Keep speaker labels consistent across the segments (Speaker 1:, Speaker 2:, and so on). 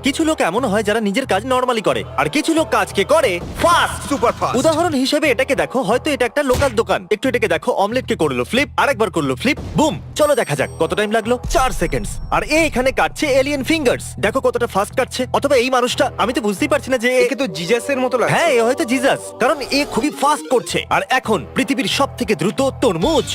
Speaker 1: কিছু লোক এমন হয় যারা নিজের কাজ নরমালি করে আর কিছু লোক কাজকে করে ফাস্ট।
Speaker 2: Super fast.
Speaker 1: উদাহরণ হিসেবে এটাকে দেখো, হয়তো এটা একটা লোকাল দোকান। একটু এটাকে দেখো, অমলেটকে করলো ফ্লিপ, আরেকবার করলো ফ্লিপ, বুম। চলো দেখা যাক কত টাইম লাগলো। 4 সেকেন্ডস। আর এ এখানে কাটছে এলিয়েন ফিঙ্গারস। দেখো কতটা ফাস্ট কাটছে। অথবা এই মানুষটা, আমি তো বুঝতেই পারছি না যে
Speaker 2: একে তো জিজাসের মতো লাগছে।
Speaker 1: হ্যাঁ, এ হয়তো জিজাস, কারণ এ খুবই ফাস্ট করছে। আর এখন পৃথিবীর সব থেকে দ্রুত তরমুজ।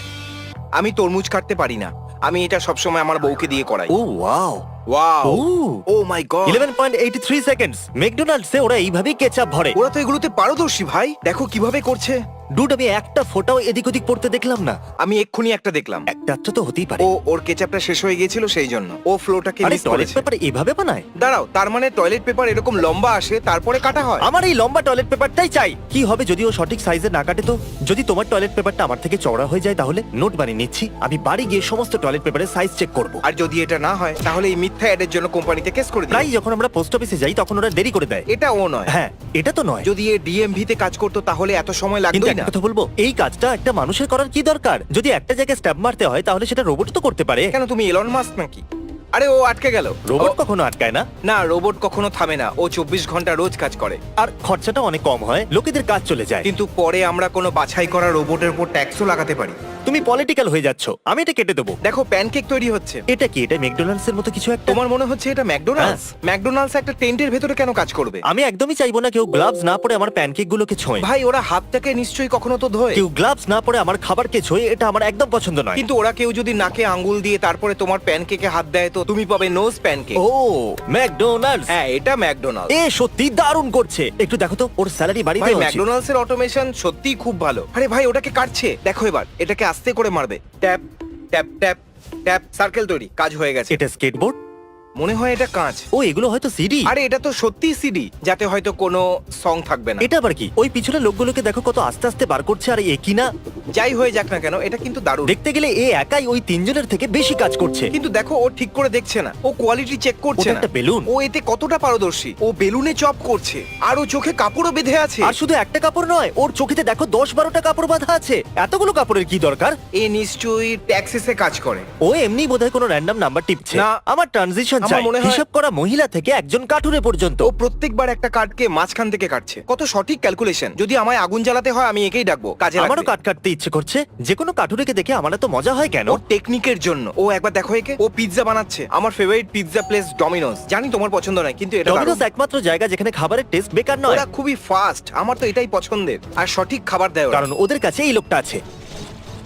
Speaker 2: আমি তরমুজ কাটতে পারি না। আমি এটা সবসময় আমার বউকে দিয়ে করাই।
Speaker 1: ও ওয়াও,
Speaker 2: ওয়াও,
Speaker 1: ও
Speaker 2: ও মাই গড।
Speaker 1: 11.83 সেকেন্ডস। ম্যাকডোনাল্ডসে ওরা এইভাবেই কেচাপ ভরে।
Speaker 2: ওরা তো এগুলোতে পারদর্শী ভাই, দেখো কিভাবে করছে।
Speaker 1: ডুড, আমি একটা ফোঁটাও এদিক ওদিক পড়তে দেখলাম না।
Speaker 2: আমি এক্ষুনি একটা দেখলাম।
Speaker 1: একটা তো হতেই পারে।
Speaker 2: ওর কেচাপটা শেষ হয়ে গিয়েছিল, সেই জন্য ও ফ্লোটাকে
Speaker 1: আরে
Speaker 2: মিস
Speaker 1: টয়লেট
Speaker 2: করেছে।
Speaker 1: পেপার এভাবে বানায়?
Speaker 2: দাঁড়াও, তার মানে টয়লেট পেপার এরকম লম্বা আসে তারপরে কাটা হয়?
Speaker 1: আমার এই লম্বা টয়লেট পেপারটাই চাই। কি হবে যদি ও সঠিক সাইজে না কাটে? তো যদি তোমার টয়লেট পেপারটা আমার থেকে চওড়া হয়ে যায় তাহলে? নোট বানিয়ে নিচ্ছি, আমি বাড়ি গিয়ে সমস্ত টয়লেট পেপারের সাইজ চেক করব।
Speaker 2: আর যদি এটা না হয় তাহলে এই মিথ্যা অ্যাডের জন্য কোম্পানিতে কেস করে দিই।
Speaker 1: প্রায় যখন আমরা পোস্ট অফিসে যাই তখন ওরা দেরি করে দেয়।
Speaker 2: এটা ও নয়।
Speaker 1: হ্যাঁ, এটা তো নয়।
Speaker 2: যদি এ ডিএমভি তে কাজ করতো তাহলে এত সময়
Speaker 1: কিন্তু
Speaker 2: লাগতোই
Speaker 1: একটা
Speaker 2: না।
Speaker 1: কথা বলবো, এই কাজটা একটা মানুষের করার কি দরকার? যদি একটা জায়গায় স্ট্যাব মারতে হয় তাহলে সেটা রোবট তো করতে পারে।
Speaker 2: কেন, তুমি এলন মাস্ক নাকি? আরে ও আটকে গেল।
Speaker 1: রোবট
Speaker 2: ও-
Speaker 1: কখনো আটকায় না।
Speaker 2: না, রোবট কখনো থামে না। ও 24 ঘন্টা রোজ কাজ করে।
Speaker 1: আর খরচাটা অনেক কম হয়, লোকেদের কাজ চলে যায়।
Speaker 2: কিন্তু পরে আমরা কোনো বাছাই করা রোবটের উপর ট্যাক্সও লাগাতে পারি।
Speaker 1: তুমি পলিটিক্যাল হয়ে যাচ্ছ, আমি এটা কেটে দেবো।
Speaker 2: দেখো, প্যানকেক তৈরি হচ্ছে।
Speaker 1: এটা কি? এটা ম্যাকডোনাল্ডস এর মতো কিছু একটা।
Speaker 2: তোমার মনে হচ্ছে এটা ম্যাকডোনাল্ডস? ম্যাকডোনাল্ডস একটা টেন্টের ভেতরে কেন কাজ করবে?
Speaker 1: আমি একদমই চাইবো না কেউ গ্লাভস না পরে আমার প্যানকেক গুলোকে ছোঁয়।
Speaker 2: ভাই, ওরা হাতটাকে নিশ্চয়ই কখনো তো ধোয়।
Speaker 1: কেউ গ্লাভস না পরে আমার খাবারকে ছোঁয়, এটা আমার একদম পছন্দ নয়।
Speaker 2: কিন্তু ওরা কেউ যদি নাকে আঙ্গুল দিয়ে তারপরে তোমার প্যানকেকে হাত দেয় তো তুমি পাবে নোজ প্যানকেক।
Speaker 1: ও ম্যাকডোনাল্ডস,
Speaker 2: হ্যাঁ, এটা ম্যাকডোনাল্ডস।
Speaker 1: এ সত্যি দারুণ করছে। একটু দেখো তো, ওর স্যালারি বাড়িয়ে
Speaker 2: ভাই,
Speaker 1: দেওয়া উচিত।
Speaker 2: ম্যাকডোনাল্ডস এর অটোমেশন সত্যিই খুব ভালো। আরে ভাই, ওটাকে কাটছে দেখো। এবার এটাকে আস্তে করে মারবে। Tap tap tap tap, circle তৈরি, কাজ হয়ে গেছে।
Speaker 1: এটা স্কেটবোর্ড?
Speaker 2: মনে হয় এটা কাঁচ।
Speaker 1: ও, এগুলো হয়তো সিডি।
Speaker 2: আরে এটা তো সত্যি সিডি, যাতে হয়তো কোনো সং থাকবে না।
Speaker 1: এটা আবার কি? ওই পিছনে লোকগুলোকে দেখো কত আস্তে আস্তে বার করছে। আর এ কি না,
Speaker 2: যাই হয়ে যাক না কেন, এটা কিন্তু দারুণ।
Speaker 1: দেখতে গেলে এ একাই ওই তিনজনের থেকে বেশি কাজ করছে।
Speaker 2: কিন্তু দেখো, ও ঠিক করে দেখছে না, ও কোয়ালিটি চেক করছে
Speaker 1: ওটা
Speaker 2: না।
Speaker 1: একটা বেলুন।
Speaker 2: ও এতে কতটা পারদর্শী। ও বেলুনে চপ করছে আর ও চোখে কাপড়ও বেঁধে আছে।
Speaker 1: আর শুধু একটা কাপড় নয়, ওর চোখেতে দেখো 10-12টা কাপড় বাঁধা আছে। এতগুলো কাপড়ের কি দরকার?
Speaker 2: এ নিশ্চয়ই ট্যাক্সিসে কাজ করে।
Speaker 1: ও এমনি বোধহয় কোনো র্যান্ডম নাম্বার টিপছে।
Speaker 2: না।
Speaker 1: আমার ট্রানজিশন
Speaker 2: আমার
Speaker 1: চাই,
Speaker 2: মনে হয়-
Speaker 1: হিসাব করা মহিলা থেকে একজন কাঠুরে পর্যন্ত।
Speaker 2: ও প্রত্যেকবার একটা কাঠকে মাঝখান থেকে কাটছে। কত সঠিক ক্যালকুলেশন। যদি আমায় আগুন জ্বালাতে হয় আমি একেই ডাকবো, কাজে
Speaker 1: আমারও
Speaker 2: লাগবে।
Speaker 1: কাট কাটতে ইচ্ছে করছে। যে কোনো কাঠুরেকে দেখে আমার এত মজা হয় কেন?
Speaker 2: ওর টেকনিকের জন্য। ও একবার দেখো একে, ও পিৎজা বানাচ্ছে। আমার ফেভারিট পিৎজা প্লেস ডমিনোস। জানি তোমার পছন্দ নয়, কিন্তু এটা
Speaker 1: ডমিনোস
Speaker 2: দারুণ।
Speaker 1: একমাত্র জায়গা যেখানে খাবারের টেস্ট বেকার নয়।
Speaker 2: ওরা খুবই ফাস্ট। আমার তো এটাই পছন্দের। আর সঠিক খাবার দেয় ওরা।
Speaker 1: কারণ ওদের কাছে এই লোকটা আছে।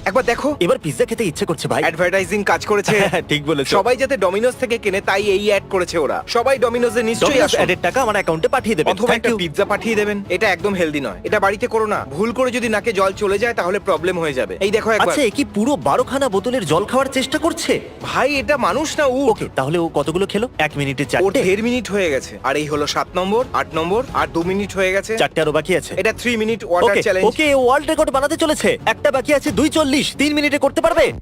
Speaker 2: একবার দেখো,
Speaker 1: এবার পিৎজা খেতে ইচ্ছে করছে ভাই।
Speaker 2: অ্যাডভার্টাইজিং কাজ করেছে।
Speaker 1: ঠিক বলেছো।
Speaker 2: সবাই যাতে ডমিনোস থেকে কেনে তাই এই অ্যাড করেছে ওরা। সবাই ডমিনোসে নিশ্চয়ই
Speaker 1: ডমিনোস
Speaker 2: আসুন।
Speaker 1: অ্যাডের টাকা আমার অ্যাকাউন্টে পাঠিয়ে দেবেন।
Speaker 2: অথবা
Speaker 1: থ্যাংক
Speaker 2: একটা
Speaker 1: ইউ।
Speaker 2: পিৎজা পাঠিয়ে দেবেন। এটা একদম হেলদি নয়। এটা বাড়িতে করো না। ভুল করে যদি নাকে জল চলে যায় তাহলে প্রবলেম হয়ে যাবে। এই দেখো একবার।
Speaker 1: আচ্ছা, এ কি পুরো 12খানা বোতলের জল খাওয়ার চেষ্টা করছে?
Speaker 2: ভাই, এটা মানুষ না উট।
Speaker 1: ওকে, তাহলে ও কতগুলো খেলো? 1 মিনিটে
Speaker 2: ওর
Speaker 1: 4টে।
Speaker 2: 1.5 মিনিট হয়ে গেছে। আর এই হলো 7 নম্বর, 8 নম্বর, আর 2 মিনিট হয়ে গেছে।
Speaker 1: 4টে আরো বাকি আছে।
Speaker 2: এটা 3 মিনিট ওয়াটার
Speaker 1: ওকে
Speaker 2: চ্যালেঞ্জ।
Speaker 1: ওকে, ওয়ার্ল্ড রেকর্ড বানাতে চলেছে। একটা বাকি আছে 2:40। 3 মিনিটে করতে পারবে?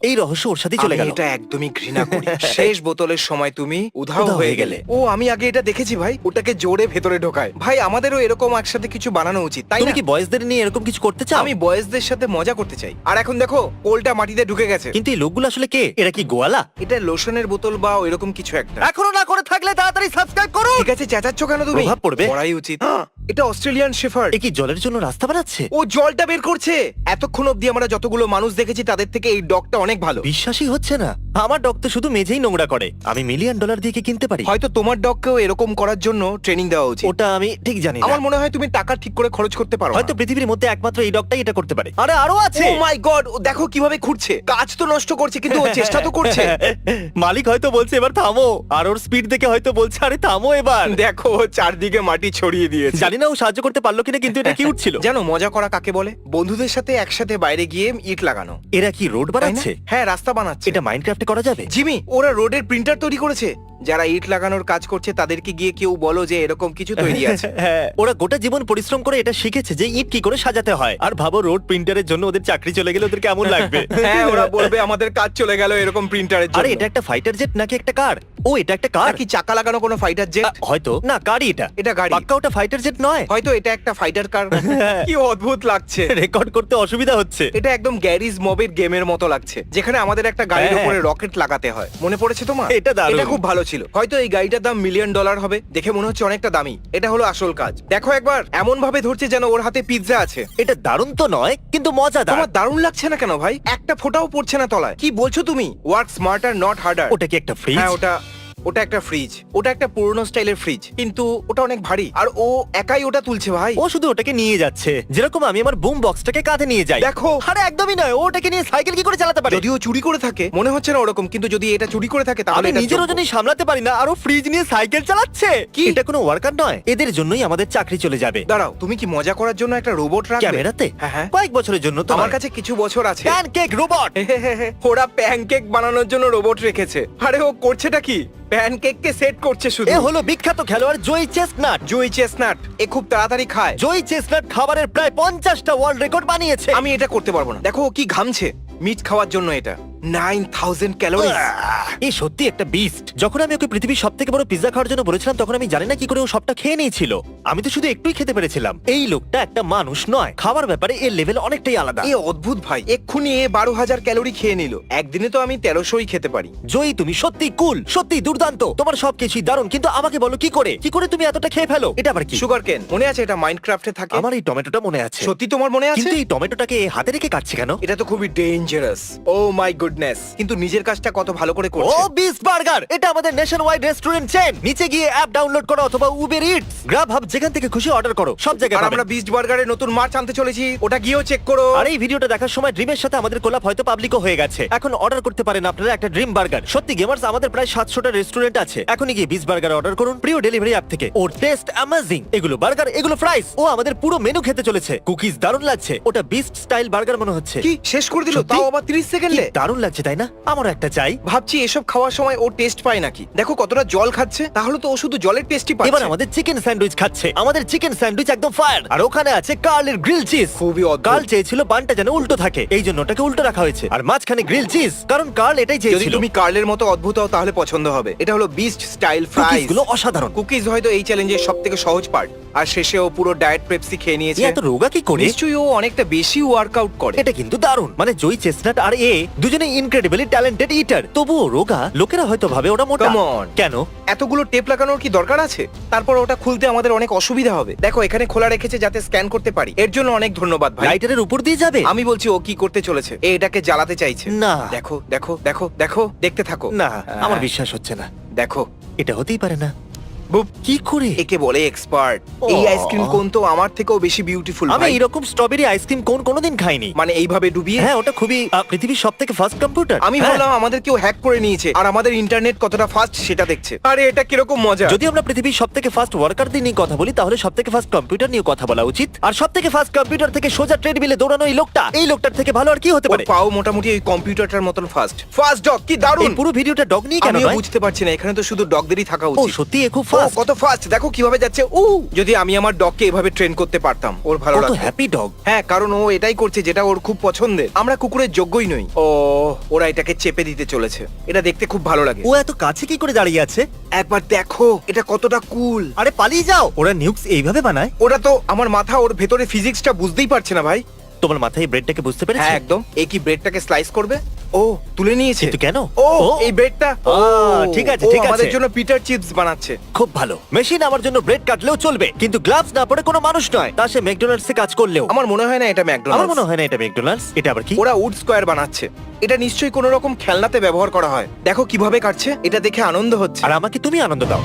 Speaker 1: এই রহস্য ওর সাথে চলে
Speaker 2: আমি
Speaker 1: গেল।
Speaker 2: এটা একদমই ঘৃণা করি। শেষ বোতলের সময় তুমি উধাও হয়ে গেলে। ও, আমি আগে এটা দেখেছি ভাই। ওটাকে জোরে ভেতরে ঢোকায়। ভাই, আমাদেরও এরকম একসাথে কিছু বানানো উচিত, তাই
Speaker 1: তুমি
Speaker 2: না?
Speaker 1: কি বয়েজদের নিয়ে এরকম কিছু করতে চাও?
Speaker 2: আমি বয়েজদের সাথে মজা করতে চাই। আর এখন দেখো, কোলটা মাটিতে ঢুকে গেছে।
Speaker 1: কিন্তু এই লোকগুলো আসলে কে? এরা কি গোয়ালা?
Speaker 2: এটা লোশনের বোতল বা এরকম কিছু একটা।
Speaker 1: এখনো না করে থাকলে তাড়াতাড়ি সাবস্ক্রাইব করুন।
Speaker 2: ঠিক আছে, চেঁচাচ্ছ কেন তুমি?
Speaker 1: প্রভাব পড়বে।
Speaker 2: পড়াই উচিত। এটা অস্ট্রেলিয়ান শেফার্ড।
Speaker 1: এ কি জলের জন্য রাস্তা বানাচ্ছে?
Speaker 2: ও জলটা বের করছে। এতক্ষণ অবধি আমরা যতগুলো মানুষ দেখেছি তাদের থেকে এই ডগটা অনেক ভালো।
Speaker 1: বিশ্বাসই হচ্ছে না। আমার ডগ তো শুধু মেঝেই নোংরা করে। আমি $1,000,000 দিয়ে কি কিনতে পারি?
Speaker 2: হয়তো তোমার ডগকেও এরকম করার জন্য ট্রেনিং দেওয়া উচিত।
Speaker 1: ওটা আমি ঠিক জানি না।
Speaker 2: আমার মনে হয় তুমি টাকা ঠিক করে খরচ করতে পারো।
Speaker 1: হয়তো পৃথিবীর মধ্যে একমাত্র এই ডগটাই এটা করতে পারে। আরে আরো আছে।
Speaker 2: ও মাই গড, ও দেখো কিভাবে খুঁড়ছে। কাজ তো নষ্ট করছে কিন্তু ও চেষ্টা তো করছে।
Speaker 1: মালিক হয়তো বলছে এবার থামো, আর ওর স্পিড দেখে হয়তো বলছে আরে থামো এবার।
Speaker 2: দেখো, ও চারদিকে মাটি ছড়িয়ে দিয়েছে।
Speaker 1: জানি না ও সাহায্য করতে পারলো কিনা, কিন্তু এটা কিউট ছিল।
Speaker 2: জানো মজা করা কাকে বলে? বন্ধুদের সাথে একসাথে বাইরে গিয়ে ইট লাগানো।
Speaker 1: এরা কি রোড
Speaker 2: তাই না?
Speaker 1: বানাচ্ছে?
Speaker 2: হ্যাঁ, রাস্তা বানাচ্ছে।
Speaker 1: এটা মাইনক্রাফটে করা যাবে?
Speaker 2: জিমি, ওরা রোডের প্রিন্টার তৈরি করেছে। যারা ইট লাগানোর কাজ করছে তাদেরকে গিয়ে কেউ বলো যে এরকম কিছু তৈরি আছে।
Speaker 1: হ্যাঁ, ওরা গোটা জীবন পরিশ্রম করে এটা শিখেছে যে ইট কি করে সাজাতে হয়। আর ভাবো, রোড প্রিন্টারের জন্য ওদের চাকরি চলে গেলে ওদের কেমন লাগবে।
Speaker 2: হ্যাঁ, ওরা বলবে আমাদের কাজ চলে গেল এরকম প্রিন্টারের
Speaker 1: আরে
Speaker 2: জন্য।
Speaker 1: এটা একটা ফাইটার জেট নাকি একটা কার? ও এটা একটা কার,
Speaker 2: নাকি চাকা লাগানো কোনো ফাইটার জেট?
Speaker 1: হয়তো না, গাড়ি এটা।
Speaker 2: এটা গাড়ি।
Speaker 1: পাক্কা ওটা ফাইটার জেট নয়।
Speaker 2: হয়তো এটা একটা ফাইটার কার। কি অদ্ভুত লাগছে।
Speaker 1: রেকর্ড করতে অসুবিধা হচ্ছে।
Speaker 2: এটা একদম গ্যারিজ মবের গেমের মতো লাগছে, যেখানে আমাদের একটা গাড়ির
Speaker 1: হ্যাঁ।
Speaker 2: উপরে রকেট লাগাতে হয়। মনে পড়েছে তোমার?
Speaker 1: এটা দারুণ।
Speaker 2: এটা খুব ভালো ছিল। হয়তো এই গাড়িটার দাম $1 মিলিয়ন হবে। দেখে মনে হচ্ছে অনেকটা দামি। এটা হলো আসল কাজ। দেখো একবার, এমন ভাবে ধরছে যেন ওর হাতে পিৎজা আছে।
Speaker 1: এটা দারুণ তো নয়, কিন্তু মজাদার।
Speaker 2: তোমার দারুণ লাগছে না কেন ভাই? একটা ফোঁটাও পড়ছে না তলায়। কি বলছো তুমি? Work smarter not harder.
Speaker 1: ওটা কি একটা ফ্রিজ?
Speaker 2: হ্যাঁ, ওটা একটা ফ্রিজ। ওটা একটা পুরনো স্টাইলের ফ্রিজ, কিন্তু ওটা অনেক ভারী। আর ও একাই ওটা তুলছে ভাই।
Speaker 1: ও শুধু ওটাকে নিয়ে যাচ্ছে, যেরকম আমি আমার বুম বক্সটাকে কাঁধে নিয়ে যাই।
Speaker 2: দেখো।
Speaker 1: আরে একদমই নয়, ও ওটাকে নিয়ে সাইকেল কি করে চালাতে পারে?
Speaker 2: যদিও চুরি করে থাকে, মনে হচ্ছে না ওরকম, কিন্তু যদি এটা চুরি করে থাকে তাহলে
Speaker 1: আমি
Speaker 2: এটা
Speaker 1: নিজের
Speaker 2: যোগ্য।
Speaker 1: ওজনই সামলাতে পারি না, আর ও ফ্রিজ নিয়ে সাইকেল চালাচ্ছে।
Speaker 2: কি?
Speaker 1: এটা কোনো ওয়ার্কার নয়, এদের জন্যই আমাদের চাকরি চলে যাবে।
Speaker 2: দাঁড়াও, তুমি কি মজা করার জন্য একটা রোবট রাখবে?
Speaker 1: ক্যামেরাতে?
Speaker 2: হ্যাঁ, হ্যাঁ।
Speaker 1: কয়েক বছরের জন্য তো
Speaker 2: আমার কাছে কিছু বছর আছে।
Speaker 1: Pancake robot.
Speaker 2: ওরা প্যানকেক বানানোর জন্য রোবট রেখেছে। আরে ও করছেটা কি? প্যানকেককে সেট করছে শুধু।
Speaker 1: এ হলো বিখ্যাত খেলোয়াড় জয়ী চেস্টনাট।
Speaker 2: জুই চেস্টনাট। এ খুব তাড়াতাড়ি খায়।
Speaker 1: জয়ী চেস্টনাট খাবারের প্রায় 50টা ওয়ার্ল্ড রেকর্ড বানিয়েছে।
Speaker 2: আমি এটা করতে পারবো না। দেখো ও কি ঘামছে মিট খাওয়ার জন্য। এটা 9000 ক্যালোরি।
Speaker 1: এই সত্যি একটা বিস্ট। যখন আমি ওকে পৃথিবীর সবথেকে বড় পিজ্জা খাওয়ার জন্য বলেছিলাম, তখন আমি জানি না কি করে ও সবটা খেয়ে নিয়েছিল। আমি তো শুধু একটুই খেতে পেরেছিলাম। এই লোকটা একটা মানুষ নয়, খাবার ব্যাপারে এর লেভেল অনেকটাই আলাদা।
Speaker 2: এ অদ্ভুত ভাই। এক্ষুনি এ 12000 ক্যালোরি খেয়ে নিল। একদিনে তো আমি 1300ই খেতে পারি।
Speaker 1: জয়ী, তুমি সত্যি কুল, সত্যি দুর্দান্ত। তোমার সবকিছুই দারুণ, কিন্তু আমাকে বলো কি করে তুমি এতটা খেয়ে ফেলো? এটা আবার কি?
Speaker 2: সুগার কেন, মনে আছে এটা মাইনক্রাফটে থাকে?
Speaker 1: আমার এই টমেটোটা মনে আছে।
Speaker 2: সত্যি তোমার মনে আছে?
Speaker 1: কিন্তু এই টমেটোটাকে হাতে রেখে কাটছে কেন?
Speaker 2: এটা তো খুবই ডেঞ্জারাস। O my goodness. কিন্তু নিজের কাজটা কত ভালো করে
Speaker 1: ও
Speaker 2: করছে।
Speaker 1: বিস্ট বার্গার, এটা আমাদের নেশন ওয়াইড রেস্টুরেন্ট চেন। নিচে গিয়ে অ্যাপ ডাউনলোড করো অথবা উবের ইটস, গ্রাব হাব, যেখান থেকে খুশি অর্ডার করো, সব জায়গায়
Speaker 2: আর
Speaker 1: পাবেন।
Speaker 2: আমরা বিস্ট বার্গারের নতুন মার্চ আনতে চলেছি, ওটা গিয়েও চেক করো।
Speaker 1: আর এই ভিডিওটা দেখার সময় ড্রিমের সাথে আমাদের কোলাপ হয়তো পাবলিকও হয়ে গেছে। এখন অর্ডার করতে পারেন আপনারা একটা ড্রিম বার্গার। সত্যি গেমার্স, আমাদের প্রায় 700টা রেস্টুরেন্ট আছে। এখনই গিয়ে বিস্ট বার্গার অর্ডার করুন প্রিয় ডেলিভারি অ্যাপ থেকে। ওর টেস্ট অ্যামেজিং। এগুলো বার্গার, এগুলো ফ্রাইস। ও আমাদের পুরো মেনু খেতে চলেছে। কুকিজ দারুণ লাগছে। ওটা বিস্ট স্টাইল বার্গার মনে হচ্ছে।
Speaker 2: কি শেষ করে দিল?
Speaker 1: সত্যি?
Speaker 2: তাও আবার 30
Speaker 1: কি
Speaker 2: সেকেন্ডে।
Speaker 1: দারুণ লাগছে, তাই না? আমারও একটা চাই।
Speaker 2: ভাবছি এসব খাওয়ার সময় ও টেস্ট পায় নাকি। দেখো কতটা জল খাচ্ছে। তাহলে তো ও শুধু জলের টেস্টই পাচ্ছে।
Speaker 1: এবার আমাদের চিকেন স্যান্ডউইচ খাচ্ছে। আমাদের চিকেন স্যান্ডউইচ একদম ফায়ার। আর ওখানে আছে কার্লের গ্রিল চিজ।
Speaker 2: খুবই অদ্ভুত।
Speaker 1: কার্ল চেয়েছিল বানটা যেন উল্টো থাকে, এই জন্য ওটাকে উল্টো রাখা হয়েছে। আর মাঝখানে গ্রিল চিজ, কারণ কার্ল এটাই
Speaker 2: যদি
Speaker 1: চেয়েছিল।
Speaker 2: তুমি কার্লের মতো অদ্ভুত হও তাহলে পছন্দ হবে। এটা হলো বিস্ট স্টাইল ফ্রাইস।
Speaker 1: কুকিজগুলো অসাধারণ।
Speaker 2: কুকিজ হয়তো এই চ্যালেঞ্জের সবথেকে সহজ পার্ট। আর শেষে ও পুরো ডায়েট পেপসি খেয়ে
Speaker 1: এ
Speaker 2: নিয়েছে।
Speaker 1: এত রোগা কি করে?
Speaker 2: নিশ্চয়ই ও অনেকটা বেশি ওয়ার্কআউট করে।
Speaker 1: এটা কিন্তু দারুণ। মানে জয়ী চেস্টনাট আর এ দুজনেই ইনক্রেডিবলি ট্যালেন্টেড ইটার। তবুও রোগা। লোকেরা হয়তো ভাবে ওরা মোটা।
Speaker 2: Come on.
Speaker 1: কেন?
Speaker 2: এতগুলো টেপ লাগানোর কি দরকার আছে? তারপর ওটা খুলতে আমাদের অনেক অসুবিধা হবে। দেখো এখানে খোলা রেখেছে যাতে স্ক্যান করতে পারি। এর জন্য অনেক ধন্যবাদ ভাই।
Speaker 1: লাইটারের উপর দিয়ে যাবে?
Speaker 2: আমি বলছি ও কি করতে চলেছে। এটাকে জ্বালাতে চাইছে।
Speaker 1: না।
Speaker 2: দেখো দেখো দেখো দেখো, দেখতে থাকো।
Speaker 1: না, আমার বিশ্বাস হচ্ছে না।
Speaker 2: দেখো
Speaker 1: এটা হতেই পারে না।
Speaker 2: বুপ।
Speaker 1: কি করে?
Speaker 2: একে বলে এক্সপার্ট। এই
Speaker 1: ও।
Speaker 2: আইসক্রিম কোন তো আমার থেকেও বেশি বিউটিফুল
Speaker 1: আমি
Speaker 2: ভাই।
Speaker 1: এরকম স্ট্রবেরি আইসক্রিম কোন কোনোদিন খাইনি।
Speaker 2: মানে এইভাবে ডুবিয়ে।
Speaker 1: হ্যাঁ, ওটা খুবই পৃথিবীর সবথেকে ফাস্ট কম্পিউটার।
Speaker 2: আমি ভাবলাম আমাদের কেউ হ্যাক করে নিয়েছে আর আমাদের ইন্টারনেট কতটা ফাস্ট সেটা দেখছে। আরে এটা কিরকম মজা।
Speaker 1: যদি আমরা পৃথিবীর সবথেকে ফাস্ট ওয়ার্কারদের নিয়ে কথা বলি, তাহলে সবথেকে ফাস্ট কম্পিউটার নিয়ে কথা বলা উচিত। আর সবথেকে ফাস্ট কম্পিউটার থেকে সোজা ট্রেডমিলে দৌড়ানো এই লোকটা, এই লোকটার থেকে ভালো আর কি হতে
Speaker 2: ওর
Speaker 1: পারে?
Speaker 2: পাও মোটামুটি ওই কম্পিউটারটার মতন ফাস্ট। ফাস্ট ডগ, কি
Speaker 1: এই
Speaker 2: দারুণ।
Speaker 1: পুরো ভিডিওটা ডগ নিয়ে কেন
Speaker 2: আমিও
Speaker 1: নয়?
Speaker 2: বুঝতে পারছি না, এখানে তো শুধু ডগদেরই থাকা
Speaker 1: ও
Speaker 2: উচিত।
Speaker 1: সত্যি এ খুব
Speaker 2: ও,
Speaker 1: ফাস্ট।
Speaker 2: কত ফাস্ট। দেখো কিভাবে যাচ্ছে। যদি আমি আমার ডগকে এভাবে ট্রেন করতে পারতাম, ওর ভালো
Speaker 1: ও তো
Speaker 2: লাগতো।
Speaker 1: Happy dog.
Speaker 2: হ্যাঁ, কারণ ও এটাই করছে যেটা ওর খুব পছন্দের। আমরা কুকুরের যোগ্যই নই। ও, ওরা এটাকে চেপে দিতে চলেছে। এটা দেখতে খুব ভালো লাগে।
Speaker 1: ও এত কাছে কি করে দাঁড়িয়ে আছে?
Speaker 2: একবার দেখো এটা কতটা কুল।
Speaker 1: আরে পালিয়ে যাও। ওরা নিউক্স এইভাবে বানায়?
Speaker 2: ওরা তো আমার মাথা ওর ভেতরে ফিজিক্সটা বুঝতেই পারছে না ভাই।
Speaker 1: তোমার মাথায় ব্রেডটাকে বুঝতে পেরেছে?
Speaker 2: হ্যাঁ একদম। এই কি ব্রেডটাকে স্লাইস করবে? ও তুলে নিয়েছে।
Speaker 1: কিন্তু কেন?
Speaker 2: ও এই ব্রেডটা। ও
Speaker 1: ঠিক আছে,
Speaker 2: ও
Speaker 1: ঠিক আছে।
Speaker 2: আমাদের জন্য পিটার চিপস বানাচ্ছে।
Speaker 1: খুব ভালো। মেশিন আমার জন্য ব্রেড কাটলেও চলবে, কিন্তু গ্লাভস না পরে কোনো মানুষ নয়। তা সে ম্যাকডোনাল্ডস এ কাজ করলেও।
Speaker 2: আমার মনে হয় না এটা
Speaker 1: আমার
Speaker 2: ম্যাকডোনাল্ডস।
Speaker 1: মনে হয় না এটা ম্যাকডোনাল্ডস। এটা আবার কি?
Speaker 2: ওরা উড স্কোয়ার বানাচ্ছে। এটা নিশ্চয়ই কোনো রকম খেলনাতে ব্যবহার করা হয়। দেখো কিভাবে কাটছে। এটা দেখে আনন্দ হচ্ছে।
Speaker 1: আর আমাকে তুমি আনন্দ দাও।